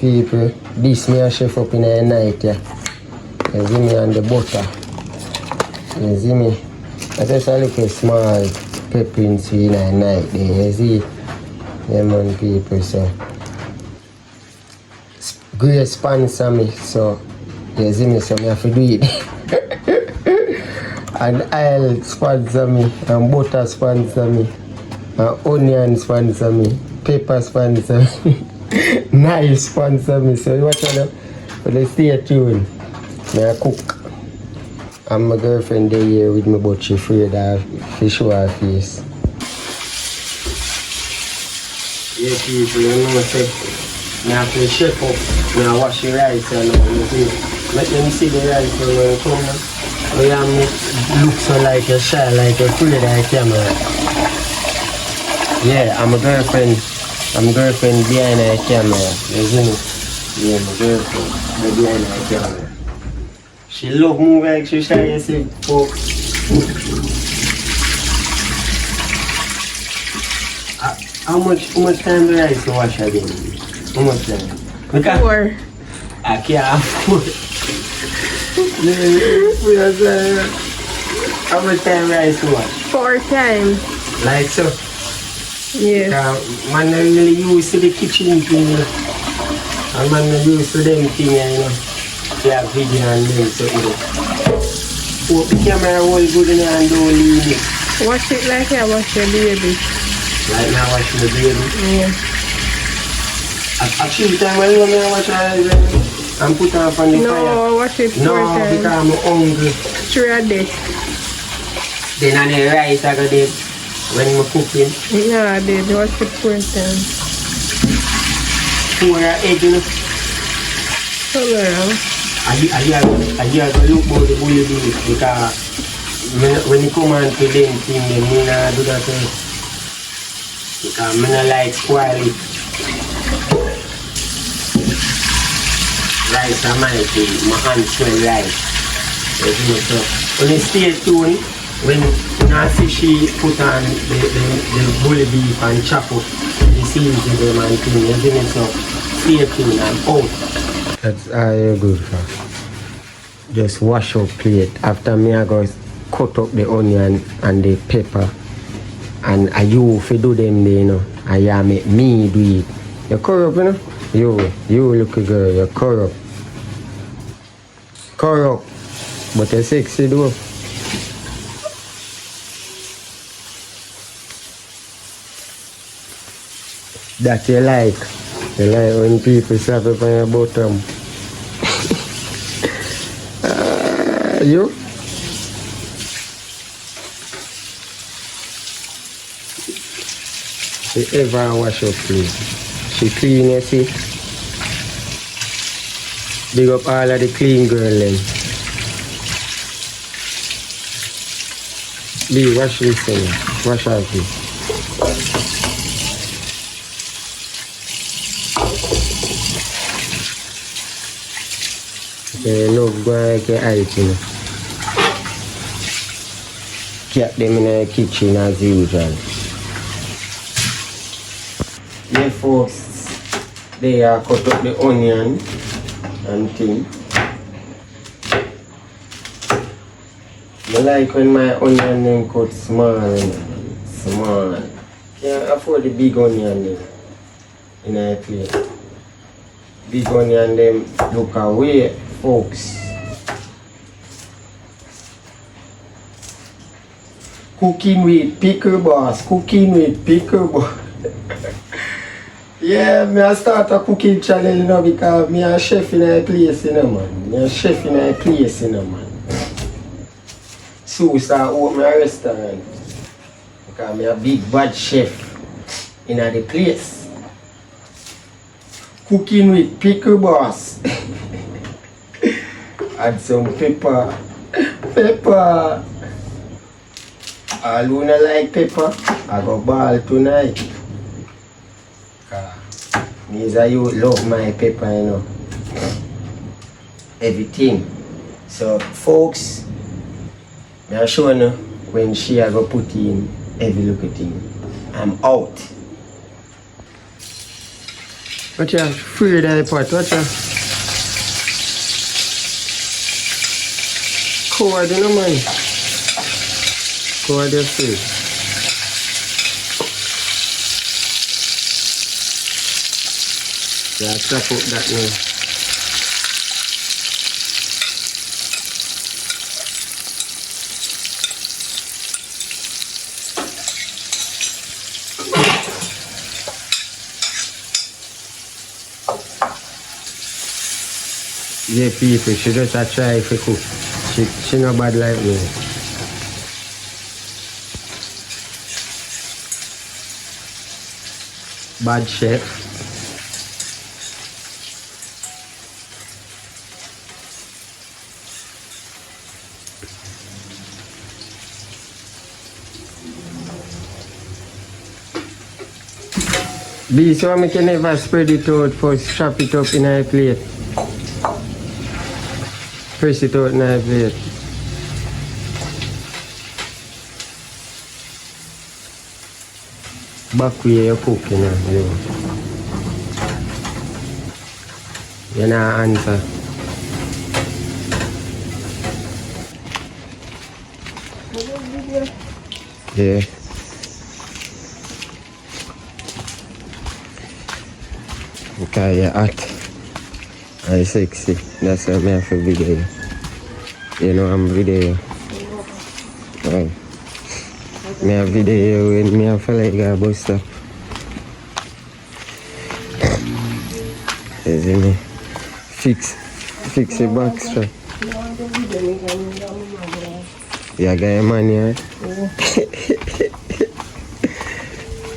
people, this me a chef up in the night, yeah. You see me and the butter. You see me? I just a little small pepper in the night there, you see? Yeah man people, so. Grace sponsor me, so you see me, so me have to do it. And oil sponsor me, and butter sponsor me, and onion sponsor me, pepper sponsor me, knife sponsor me. So you watch out, but stay tuned. Me I cook. And my girlfriend there here with me, but she afraid of fish show her face. Yeah people, you know say, me have to chef up, me I wash the rice and all, you see. Let them see the rice when you come now. Oh yeah, me look so like a shy, like a afraid of the camera. Yeah, I'm a girlfriend behind the camera, you see me? Yeah, my girlfriend behind the camera. She love move like she shy, you see, folks. How much time the rice to wash again? How much time? 4. I can't afford. How much time rice to wash? 4 times. Like so? Yes. Man not really used to the kitchen thing, you know. And man not used to them thing, you know. Yeah, video and them, so you know. Hope the camera hold good in and don't leave it. Wash it like I wash your baby. Like now watching the baby? Yeah. Actually, time when you watch her and put her up on the fire. No, wash it 4 No, times. because I'm hungry. 3 a day. Then on the rice I go there when I'm cooking. No, I did. Wash it 4 times. 4 egg, you know. Turn around. I hear go look about the bully beef because when you come on to them thing, then me not do that thing. Because I don't like spoil it. Rice are my thing, my hand smell rice. So when you stay tuned, when I see she put on the bully beef and chop up the seasoning them and thing, you see me, so stay tuned and out. That's all you're good for. Just wash up plate. After me I go cut up the onion and the pepper. And you if you do them there, you know. And you make me do it. You're corrupt, you know? You look a girl, you're corrupt. Corrupt. But you're sexy though. That you like. You like when people slap up on your bottom. You? She ever wash up please. She clean, you see? Big up all of the clean girl then. B, wash this thing. Wash out this. Okay, look, go and get out, you know. Keep them in the kitchen as usual. Yeah, folks, they are cut up the onion and thing. I like when my onion them cut small. Can't afford the big onion them in a plate. Big onion them look away, folks. Cooking with pickle boss, Yeah, I start a cooking channel, you know, because me a chef in a place, you know, man. So I open a restaurant. Because I'm a big bad chef in the place. Cooking with pickle boss. Add some pepper. All who not like pepper, I go ball tonight. Means I you love my pepper, you know. Everything. So folks, I'm showing you when she I go put in every little thing. I'm out. Watch out, free the pot, watch out. Cold, you know, man. Cold, you see. Yeah, chop up that now. Yeah, people, she just a try to cook. She not bad like me. Bad chef. B, so I can never spread it out first, strap it up in a plate. Press it out in a plate. Back where you cook, you know. You not answer. Yeah. Okay, you're hot. I'm sexy. That's why I have to video. You know I'm video. Right. Me have video when me have feel like I bust up. You see me? Fix the back strap. Yeah, got your money, right?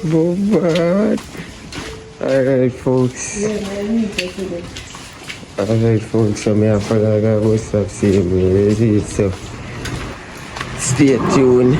Bobad. Alright, folks. Alright, folks. So me have feel like I bust up. See me. So stay tuned.